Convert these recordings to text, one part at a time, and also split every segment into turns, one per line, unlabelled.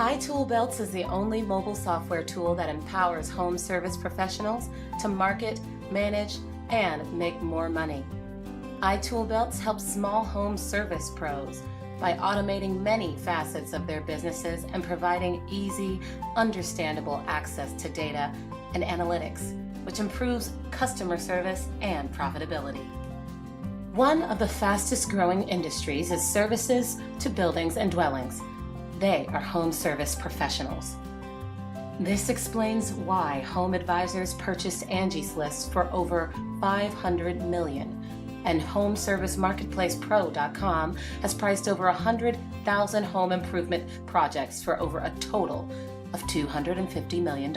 iToolBeltz is the only mobile software tool that empowers home service professionals to market, manage, and make more money. iToolBeltz helps small home service pros by automating many facets of their businesses and providing easy, understandable access to data and analytics, which improves customer service and profitability. One of the fastest growing industries is services to buildings and dwellings. They are home service professionals. This explains why HomeAdvisors purchased Angies List for over $500 million, and HomeServiceMarketplacePro.com has priced over 100,000 home improvement projects for over a total of $250 million.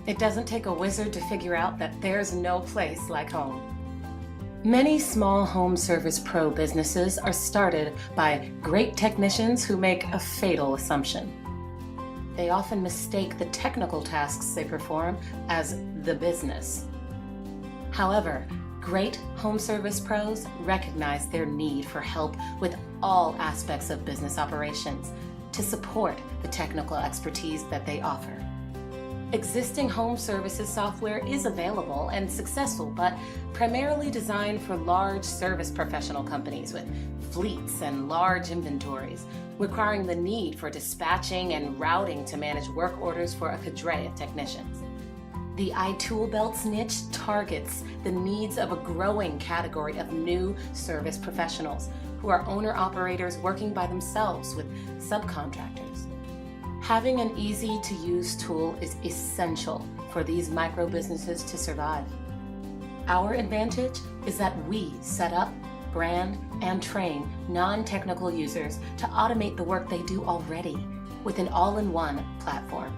It doesn't take a wizard to figure out that there's no place like home. Many small home service pro businesses are started by great technicians who make a fatal assumption. They often mistake the technical tasks they perform as the business. However, great home service pros recognize their need for help with all aspects of business operations to support the technical expertise that they offer. Existing home services software is available and successful, but primarily designed for large service professional companies with fleets and large inventories, requiring the need for dispatching and routing to manage work orders for a cadre of technicians. The iToolBeltz niche targets the needs of a growing category of new service professionals who are owner-operators working by themselves with subcontractors. Having an easy-to-use tool is essential for these micro businesses to survive. Our advantage is that we set up, brand, and train non-technical users to automate the work they do already with an all-in-one platform.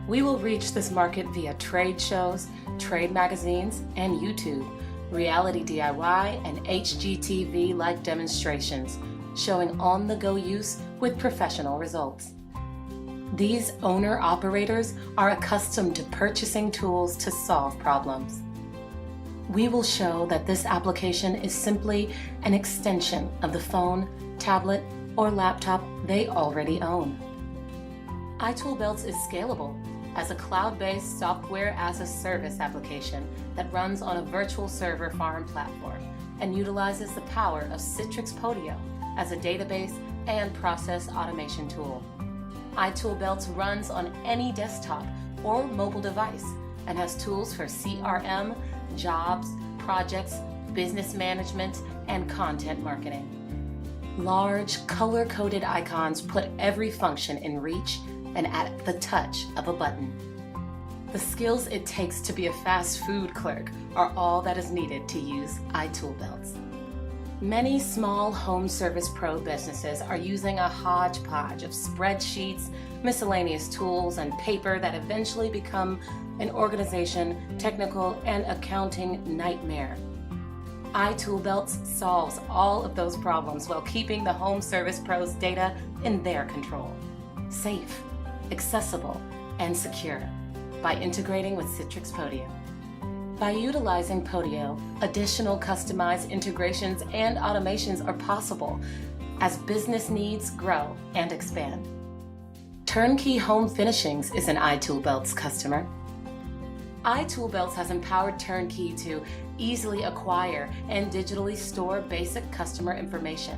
We will reach this market via trade shows, trade magazines, and YouTube, reality DIY, and HGTV-like demonstrations showing on-the-go use with professional results. These owner-operators are accustomed to purchasing tools to solve problems. We will show that this application is simply an extension of the phone, tablet, or laptop they already own. iToolBeltz is scalable as a cloud-based software-as-a-service application that runs on a virtual server farm platform and utilizes the power of Citrix Podio as a database and process automation tool. iToolBeltz runs on any desktop or mobile device and has tools for CRM, jobs, projects, business management, and content marketing. Large, color-coded icons put every function in reach and at the touch of a button. The skills it takes to be a fast food clerk are all that is needed to use iToolBeltz. Many small home service pro businesses are using a hodgepodge of spreadsheets, miscellaneous tools, and paper that eventually become an organization, technical, and accounting nightmare. iToolBeltz solves all of those problems while keeping the home service pro's data in their control. Safe, accessible, and secure by integrating with Citrix Podio. By utilizing Podio, additional customized integrations and automations are possible as business needs grow and expand. Turnkey Home Finishings is an iToolBeltz customer. iToolBeltz has empowered Turnkey to easily acquire and digitally store basic customer information,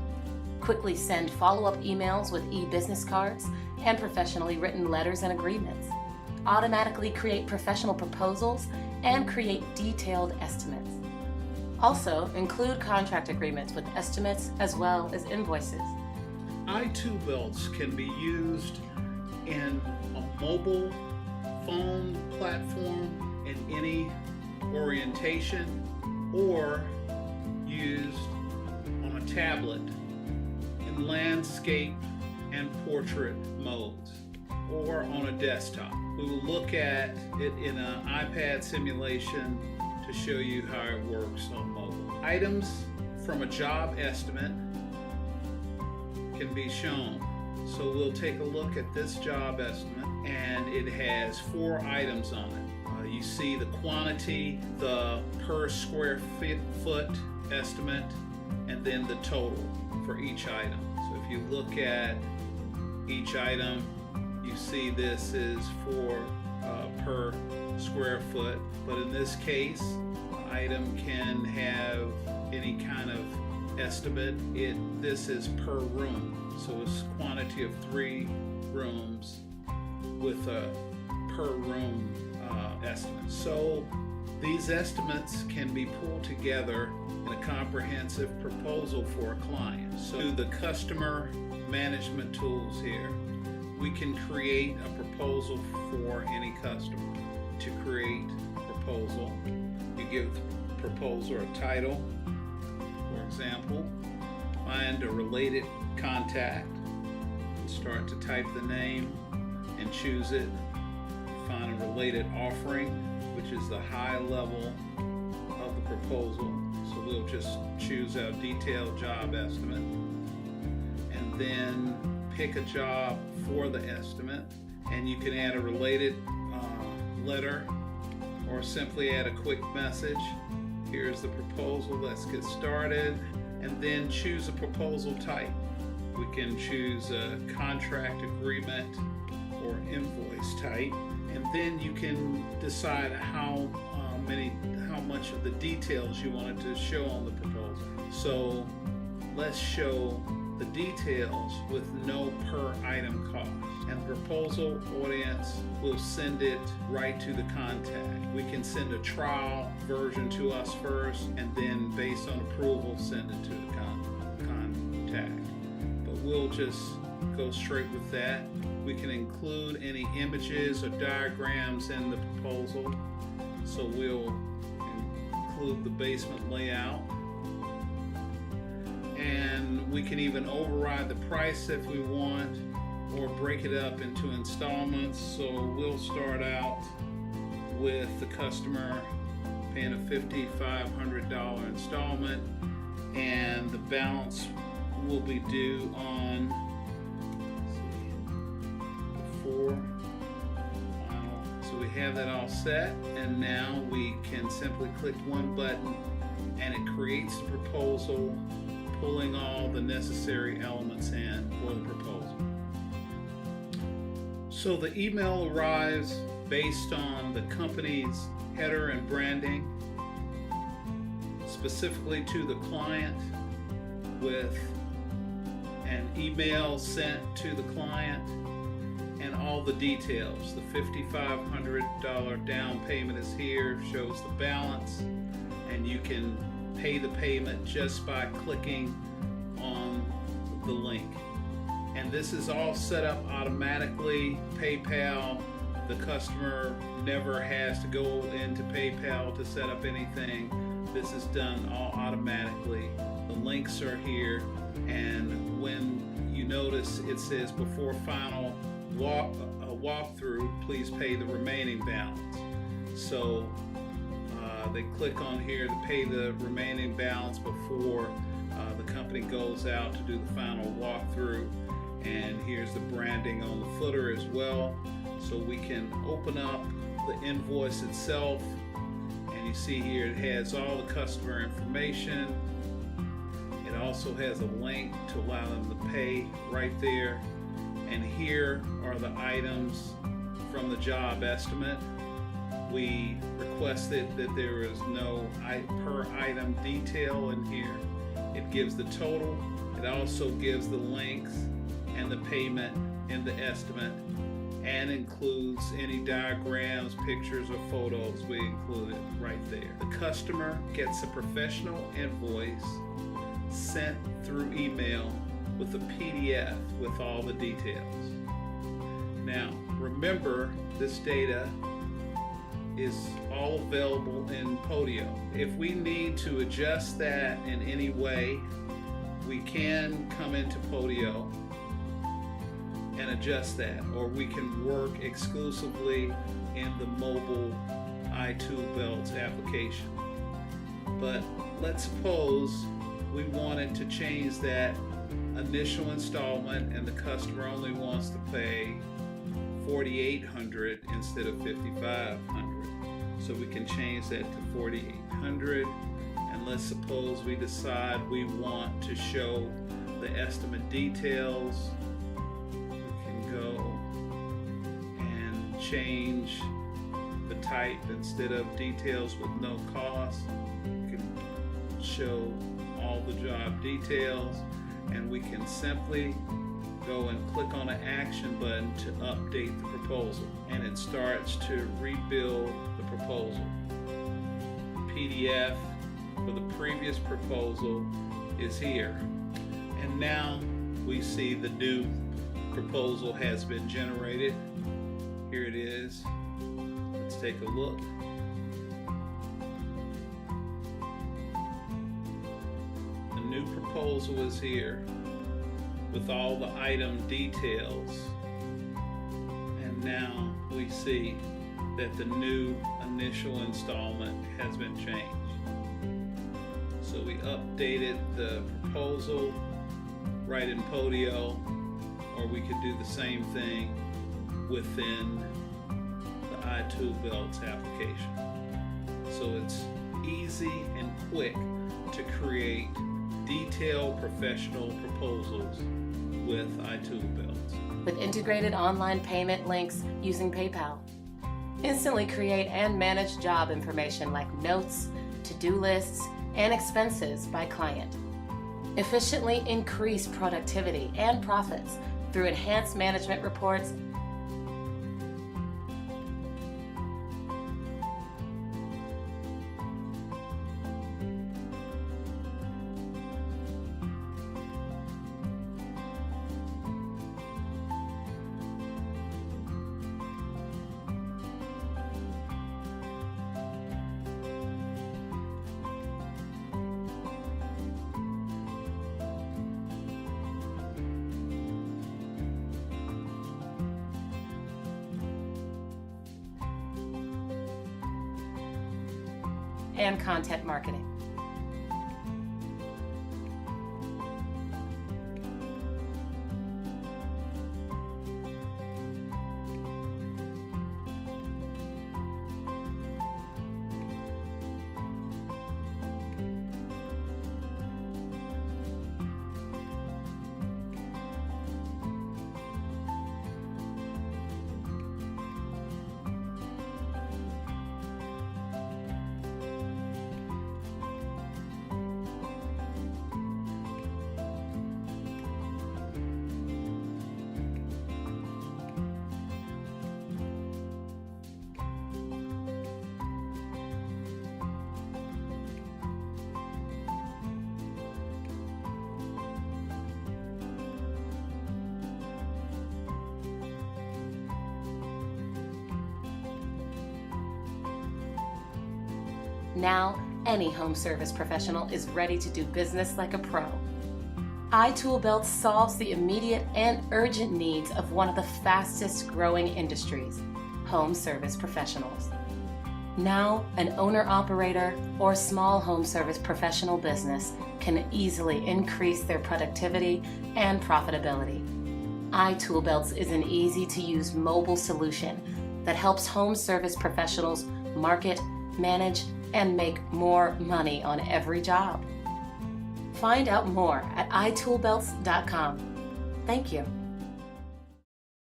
quickly send follow-up emails with e-business cards and professionally written letters and agreements, automatically create professional proposals, and create detailed estimates. Also, include contract agreements with estimates as well as invoices.
iToolBeltz can be used in a mobile phone platform in any orientation or used on a tablet in landscape and portrait modes or on a desktop. We will look at it in an iPad simulation to show you how it works on mobile. Items from a job estimate can be shown. So we'll take a look at this job estimate, and it has 4 items on it. You see the quantity, the per square foot estimate, and then the total for each item. So if you look at each item. You see this is for per square foot, but in this case, the item can have any kind of estimate. This is per room, so it's quantity of 3 rooms with a per room estimate. So these estimates can be pulled together in a comprehensive proposal for a client. So the customer management tools here, we can create a proposal for any customer. To create a proposal, you give the proposer a title. For example, find a related contact, start to type the name and choose it. Find a related offering, which is the high level of the proposal. So we'll just choose our detailed job estimate and then pick a job for the estimate, and you can add a related letter or simply add a quick message. Here's the proposal, let's get started, and then choose a proposal type. We can choose a contract agreement or invoice type, and then you can decide how much of the details you wanted to show on the proposal. So let's show the details with no per item cost, and the proposal audience will send it right to the contact. We can send a trial version to us first, and then based on approval send it to the contact. But we'll just go straight with that. We can include any images or diagrams in the proposal, so we'll include the basement layout. And we can even override the price if we want, or break it up into installments. So we'll start out with the customer paying a $5,500 installment, and the balance will be due on before final. So we have that all set, and now we can simply click one button and it creates the proposal, pulling all the necessary elements in for the proposal. So the email arrives based on the company's header and branding, specifically to the client, with an email sent to the client and all the details. The $5,500 down payment is here, shows the balance, and you can pay the payment just by clicking on the link. And this is all set up automatically. PayPal, the customer never has to go into PayPal to set up anything. This is done all automatically. The links are here, and when you notice it says before final walkthrough, please pay the remaining balance. So they click on here to pay the remaining balance before the company goes out to do the final walkthrough. And here's the branding on the footer as well. So we can open up the invoice itself, and you see here it has all the customer information. It also has a link to allow them to pay right there. And here are the items from the job estimate. We requested that there is no per item detail in here. It gives the total. It also gives the links and the payment in the estimate, and includes any diagrams, pictures, or photos. We include it right there. The customer gets a professional invoice sent through email with a PDF with all the details. Now, remember, this data is all available in Podio. If we need to adjust that in any way, we can come into Podio and adjust that, or we can work exclusively in the mobile iToolBeltz application. But let's suppose we wanted to change that initial installment and the customer only wants to pay $4,800 instead of $5,500. So we can change that to $4,800, and let's suppose we decide we want to show the estimate details. We change the type. Instead of details with no cost, we can show all the job details, and we can simply go and click on an action button to update the proposal, and it starts to rebuild the proposal. PDF for the previous proposal is here, and now we see the new proposal has been generated. Here it is. Let's take a look. The new proposal is here with all the item details, and now we see that the new initial installment has been changed. So we updated the proposal right in Podio, or we could do the same thing within the iToolBeltz application. So it's easy and quick to create detailed professional proposals with iToolBeltz.
With integrated online payment links using PayPal. Instantly create and manage job information like notes, to-do lists, and expenses by client. Efficiently increase productivity and profits through enhanced management reports and content marketing. Now, any home service professional is ready to do business like a pro. iToolBeltz solves the immediate and urgent needs of one of the fastest growing industries, home service professionals. Now, an owner-operator or small home service professional business can easily increase their productivity and profitability. iToolBeltz is an easy-to-use mobile solution that helps home service professionals market, manage, and make more money on every job. Find out more at iToolBeltz.com. Thank you.